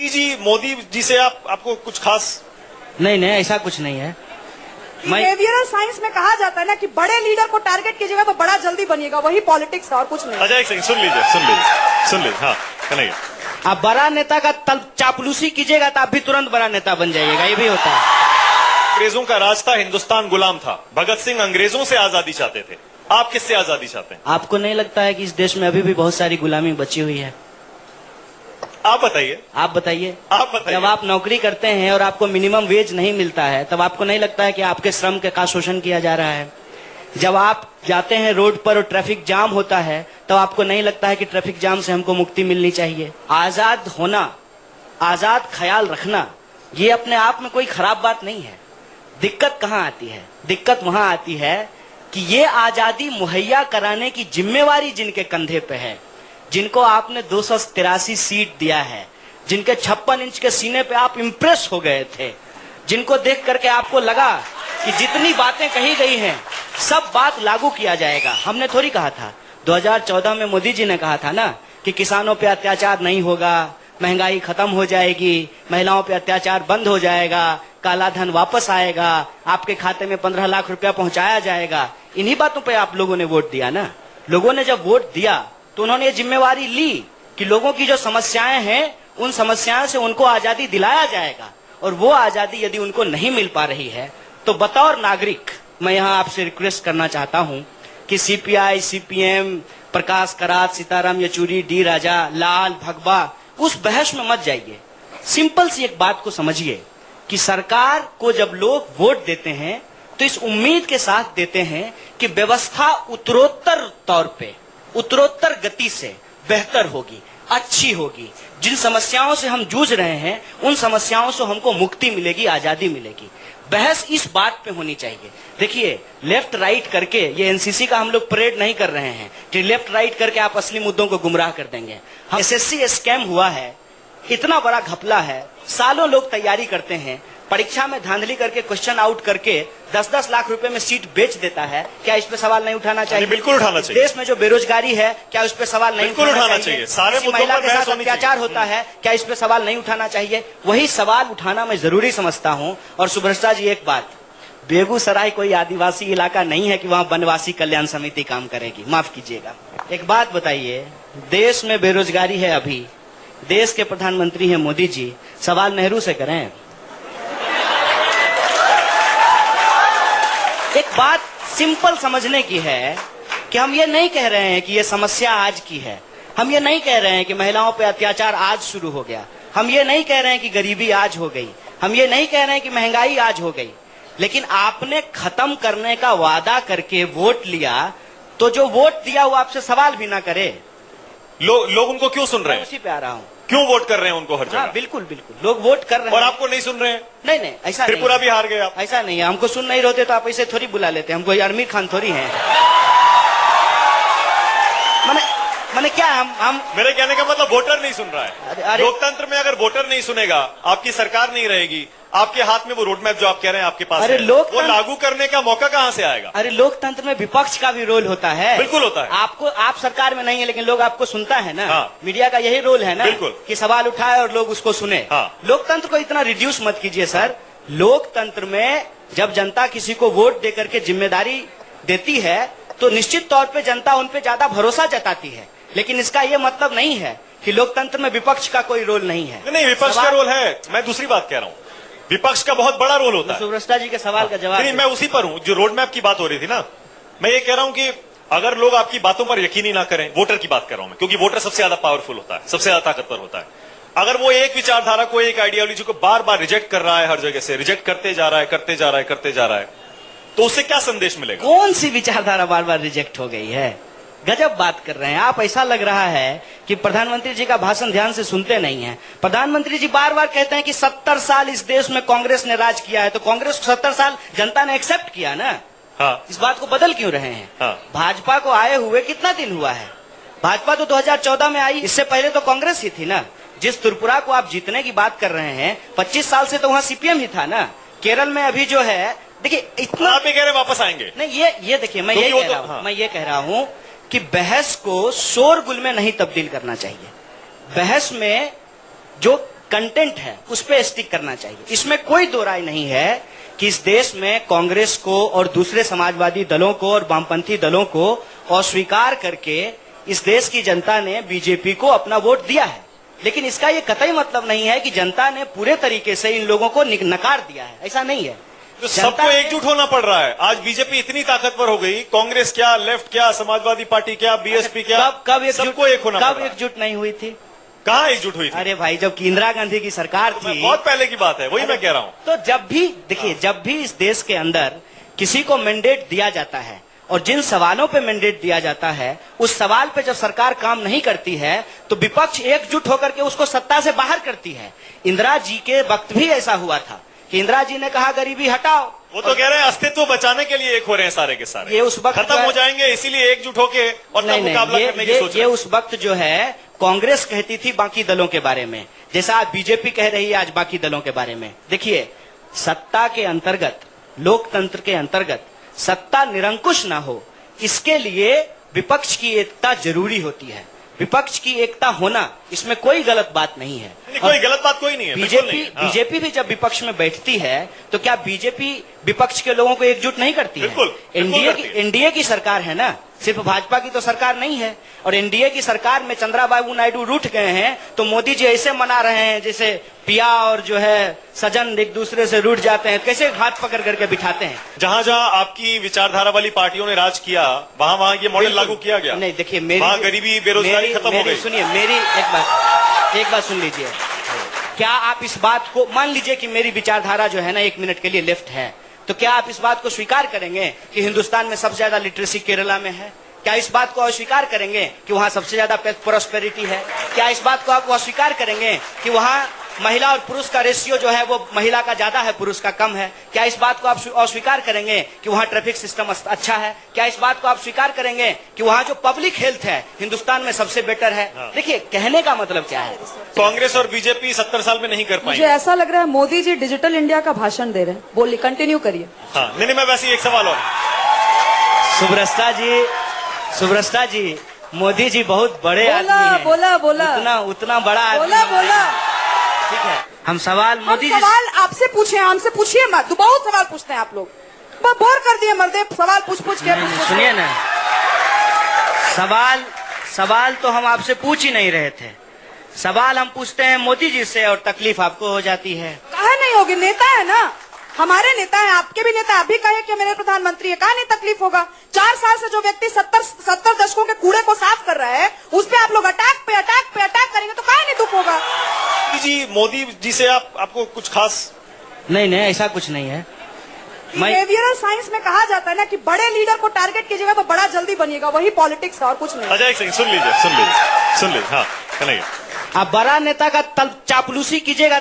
जी मोदी जी से आपको कुछ खास? नहीं, ऐसा कुछ नहीं है। बिहेवियरल साइंस में कहा जाता है ना कि बड़े लीडर को टारगेट कीजिएगा तो बड़ा जल्दी बनिएगा, वही पॉलिटिक्स है और कुछ नहीं। अच्छा एक सेकंड, सुन लीजिए। हाँ कहिए। आप बड़ा नेता का चापलूसी कीजिएगा तो आप भी तुरंत बड़ा नेता बन जाइएगा, ये भी होता है। अंग्रेजों का राज था, हिंदुस्तान गुलाम था। भगत सिंह अंग्रेजों से आजादी चाहते थे, आप किससे आजादी चाहते हैं? आपको नहीं लगता है कि इस देश में अभी भी बहुत सारी गुलामी बची हुई है? आप बताइए। आप बताइए। जब आप नौकरी करते हैं और आपको मिनिमम वेज नहीं मिलता है तब आपको नहीं लगता है कि आपके श्रम का शोषण किया जा रहा है? जब आप जाते हैं रोड पर और ट्रैफिक जाम होता है तो आपको नहीं लगता है कि ट्रैफिक जाम से हमको मुक्ति मिलनी चाहिए? आजाद होना, आजाद ख्याल रखना, ये अपने आप में कोई खराब बात नहीं है। दिक्कत कहाँ आती है? दिक्कत वहां आती है कि ये आजादी मुहैया कराने की जिम्मेवारी जिनके कंधे पे है, जिनको आपने 283 सीट दिया है, जिनके 56 इंच के सीने पे आप इंप्रेस हो गए थे, जिनको देख करके आपको लगा कि जितनी बातें कही गई हैं सब बात लागू किया जाएगा। हमने थोड़ी कहा था, 2014 में मोदी जी ने कहा था ना कि किसानों पे अत्याचार नहीं होगा, महंगाई खत्म हो जाएगी, महिलाओं पे अत्याचार बंद हो जाएगा, काला धन वापस आएगा, आपके खाते में 15 लाख रुपया पहुंचाया जाएगा। इन्हीं बातों पे आप लोगों ने वोट दिया ना। लोगों ने जब वोट दिया तो उन्होंने ये जिम्मेवारी ली कि लोगों की जो समस्याएं हैं उन समस्याओं से उनको आजादी दिलाया जाएगा। और वो आजादी यदि उनको नहीं मिल पा रही है तो बतौर नागरिक मैं यहाँ आपसे रिक्वेस्ट करना चाहता हूँ कि सीपीआई, सीपीएम, प्रकाश करात, सीताराम येचुरी, डी राजा, लाल, भगवा, उस बहस में मत जाइए। सिंपल सी एक बात को समझिए कि सरकार को जब लोग वोट देते हैं तो इस उम्मीद के साथ देते हैं कि व्यवस्था उत्तरोत्तर तौर पे, उत्तरोत्तर गति से बेहतर होगी, अच्छी होगी। जिन समस्याओं से हम जूझ रहे हैं उन समस्याओं से हमको मुक्ति मिलेगी, आजादी मिलेगी। बहस इस बात पे होनी चाहिए। देखिए, लेफ्ट राइट करके, ये एनसीसी का हम लोग परेड नहीं कर रहे हैं कि लेफ्ट राइट करके आप असली मुद्दों को गुमराह कर देंगे। एसएससी स्कैम हुआ है, इतना बड़ा घपला है, सालों लोग तैयारी करते हैं, परीक्षा में धांधली करके क्वेश्चन आउट करके 10-10 लाख रुपए में सीट बेच देता है। क्या इस पे सवाल नहीं उठाना चाहिए? बिल्कुल उठाना चाहिए। देश में जो बेरोजगारी है क्या उस पे सवाल नहीं उठाना चाहिए? सारे महिला के साथ अत्याचार होता है क्या इस पे सवाल नहीं उठाना चाहिए? वही सवाल उठाना मैं जरूरी समझता हूँ। और सुब्रता जी, एक बात, बेगूसराय कोई आदिवासी इलाका नहीं है कि वहाँ वनवासी कल्याण समिति काम करेगी, माफ कीजिएगा। एक बात बताइए, देश में बेरोजगारी है, अभी देश के प्रधानमंत्री हैं मोदी जी, सवाल नेहरू से करें। एक बात सिंपल समझने की है कि हम ये नहीं कह रहे हैं कि ये समस्या आज की है, हम ये नहीं कह रहे हैं कि महिलाओं पे अत्याचार आज शुरू हो गया, हम ये नहीं कह रहे हैं कि गरीबी आज हो गई, हम ये नहीं कह रहे हैं कि महंगाई आज हो गई। लेकिन आपने खत्म करने का वादा करके वोट लिया तो जो वोट दिया वो आपसे सवाल भी ना करे। लोग उनको क्यों सुन रहे हैं? उसी पे आ रहा हूँ। क्यों वोट कर रहे हैं उनको हर जगह? बिल्कुल, लोग वोट कर रहे हैं और आपको नहीं सुन रहे हैं? नहीं, ऐसा त्रिपुरा भी हार गए आप। ऐसा नहीं है, हमको सुन नहीं रहते तो आप ऐसे थोड़ी बुला लेते, हम कोई आमिर खान थोड़ी हैं। मैंने क्या, हम मेरे कहने का मतलब वोटर नहीं सुन रहा है। लोकतंत्र में अगर वोटर नहीं सुनेगा, आपकी सरकार नहीं रहेगी, आपके हाथ में वो रोड मैप जो आप कह रहे हैं आपके पास है, वो लागू करने का मौका कहां से आएगा? अरे लोकतंत्र में विपक्ष का भी रोल होता है। बिल्कुल होता है। आप सरकार में नहीं है लेकिन लोग आपको सुनता है ना। हाँ। मीडिया का यही रोल है ना, बिल्कुल, कि सवाल उठाए और लोग उसको सुने। हाँ। लोकतंत्र को इतना रिड्यूस मत कीजिए सर। लोकतंत्र में जब जनता किसी को वोट देकर के जिम्मेदारी देती है तो निश्चित तौर पर जनता उन पर ज्यादा भरोसा जताती है। लेकिन इसका ये मतलब नहीं है कि लोकतंत्र में विपक्ष का कोई रोल नहीं है। नहीं, विपक्ष का रोल है। मैं दूसरी बात कह रहा हूँ, विपक्ष का बहुत बड़ा रोल होता है। सुब्रता जी के सवाल का जवाब नहीं, मैं उसी पर हूँ जो रोड मैप की बात हो रही थी ना। मैं ये कह रहा हूँ कि अगर लोग आपकी बातों पर यकीन ही ना करें, वोटर की बात कर रहा हूं मैं, क्योंकि वोटर सबसे ज्यादा पावरफुल होता है, सबसे ज्यादा ताकतवर होता है। अगर वो एक विचारधारा को, एक आइडियोलॉजी को बार बार रिजेक्ट कर रहा है, हर जगह से रिजेक्ट करते जा रहा है, तो उससे क्या संदेश मिलेगा? कौन सी विचारधारा बार बार रिजेक्ट हो गई है? गजब बात कर रहे हैं आप। ऐसा लग रहा है कि प्रधानमंत्री जी का भाषण ध्यान से सुनते नहीं हैं। प्रधानमंत्री जी बार बार कहते हैं कि 70 साल इस देश में कांग्रेस ने राज किया है, तो कांग्रेस को 70 साल जनता ने एक्सेप्ट किया ना। हाँ। इस बात को बदल क्यों रहे हैं? हाँ। भाजपा को आए हुए कितना दिन हुआ है? भाजपा तो 2014 में आई, इससे पहले तो कांग्रेस ही थी ना। जिस त्रिपुरा को आप जीतने की बात कर रहे हैं, 25 साल से तो वहाँ सीपीएम ही था ना। केरल में अभी जो है, देखिए इतना आप कह रहे वापस आएंगे। नहीं, ये देखिए, मैं ये कह रहा हूँ कि बहस को शोरगुल में नहीं तब्दील करना चाहिए। बहस में जो कंटेंट है उस पे स्टिक करना चाहिए। इसमें कोई दो राय नहीं है कि इस देश में कांग्रेस को और दूसरे समाजवादी दलों को और वामपंथी दलों को अस्वीकार करके इस देश की जनता ने बीजेपी को अपना वोट दिया है, लेकिन इसका ये कतई मतलब नहीं है कि जनता ने पूरे तरीके से इन लोगों को नकार दिया है, ऐसा नहीं है। तो सबको एकजुट होना पड़ रहा है। आज बीजेपी इतनी ताकतवर हो गई, कांग्रेस क्या, लेफ्ट क्या, समाजवादी पार्टी क्या, बीएसपी क्या, सबको एक होना पड़ रहा है। कब एकजुट नहीं हुई थी? कहाँ एकजुट हुई थी? अरे भाई, जब इंदिरा गांधी की सरकार थी, बहुत पहले की बात है, वही मैं कह रहा हूँ। तो जब भी देखिए, जब भी इस देश के अंदर किसी को मैंडेट दिया जाता है और जिन सवालों पे मैंडेट दिया जाता है उस सवाल पे जब सरकार काम नहीं करती है तो विपक्ष एकजुट होकर के उसको सत्ता से बाहर करती है। इंदिरा जी के वक्त भी ऐसा हुआ था कि इंदिरा जी ने कहा गरीबी हटाओ, वो तो कह रहे हैं अस्तित्व बचाने के लिए एक हो रहे हैं सारे के सारे। ये उस वक्त खत्म हो जाएंगे, इसीलिए एकजुट होके और तब मुकाबला करने की सोच रहे ये उस वक्त जो है कांग्रेस कहती थी बाकी दलों के बारे में, जैसा आज बीजेपी कह रही है आज बाकी दलों के बारे में। देखिए, सत्ता के अंतर्गत, लोकतंत्र के अंतर्गत सत्ता निरंकुश ना हो, इसके लिए विपक्ष की एकता जरूरी होती है। विपक्ष की एकता होना, इसमें कोई गलत बात नहीं है। कोई गलत बात कोई नहीं है। बीजेपी भी जब विपक्ष में बैठती है तो क्या बीजेपी विपक्ष के लोगों को एकजुट नहीं करती है? एनडीए की सरकार है ना, सिर्फ भाजपा की तो सरकार नहीं है। और एनडीए की सरकार में चंद्रबाबू नायडू रूठ गए हैं तो मोदी जी ऐसे मना रहे हैं जैसे पिया और जो है सजन एक दूसरे से रूठ जाते हैं, कैसे हाथ पकड़ करके बिठाते हैं। जहां जहां आपकी विचारधारा वाली पार्टियों ने राज किया वहां वहां ये मॉडल लागू किया गया। नहीं, देखिए, वहां गरीबी बेरोजगारी खत्म हो गई। सुनिए, मेरी एक बात सुन लीजिए। क्या आप इस बात को मान लीजिए कि मेरी विचारधारा जो है ना 1 मिनट के लिए लेफ्ट है, तो क्या आप इस बात को स्वीकार करेंगे कि हिंदुस्तान में सबसे ज्यादा लिटरेसी केरला में है? क्या इस बात को अस्वीकार करेंगे कि वहां सबसे ज्यादा प्रॉस्पेरिटी है? क्या इस बात को आप अस्वीकार करेंगे कि वहां महिला और पुरुष का रेशियो जो है वो महिला का ज्यादा है, पुरुष का कम है? क्या इस बात को आप अस्वीकार करेंगे कि वहां ट्रैफिक सिस्टम अच्छा है? क्या इस बात को आप स्वीकार करेंगे कि वहां जो पब्लिक हेल्थ है हिंदुस्तान में सबसे बेटर है? देखिए, कहने का मतलब क्या है, कांग्रेस और बीजेपी 70 साल में नहीं कर पाई। मुझे ऐसा लग रहा है मोदी जी डिजिटल इंडिया का भाषण दे रहे हैं। बोलिए, कंटिन्यू करिए। हाँ, नहीं, मैं वैसे ही एक सवाल और। सुब्रस्ता जी, मोदी जी बहुत बड़े आदमी हैं। बोला उतना बड़ा आदमी। बोला। ठीक है, हम सवाल मोदी जी सवाल आपसे पूछे, हमसे पूछिए मत। बहुत सवाल पूछते हैं आप लोग, बोर कर दिए मर्दे सवाल पूछ के। सुनिए ना, सवाल तो हम आपसे पूछ ही नहीं रहे थे। सवाल हम पूछते हैं मोदी जी से और तकलीफ आपको हो जाती है। काहे नहीं होगी, नेता है ना, हमारे नेता है, आपके भी नेता। अभी कहे कि मेरे प्रधानमंत्री है, कहा नहीं तकलीफ होगा? 4 साल से जो व्यक्ति 70 दशकों के कूड़े को साफ कर रहा है उस पे आप लोग अटैक करेंगे तो काहे नहीं दुख होगा? जी, मोदी जी से आपको कुछ खास? नहीं, ऐसा कुछ नहीं है। बिहेवियरल साइंस में कहा जाता है ना कि बड़े लीडर को टारगेट कीजिएगा तो बड़ा जल्दी बनिएगा, वही पॉलिटिक्स है और कुछ नहीं। अजय सिंह, सुन लीजिए। हाँ, कहिए। आप बड़ा नेता का चापलूसी कीजिएगा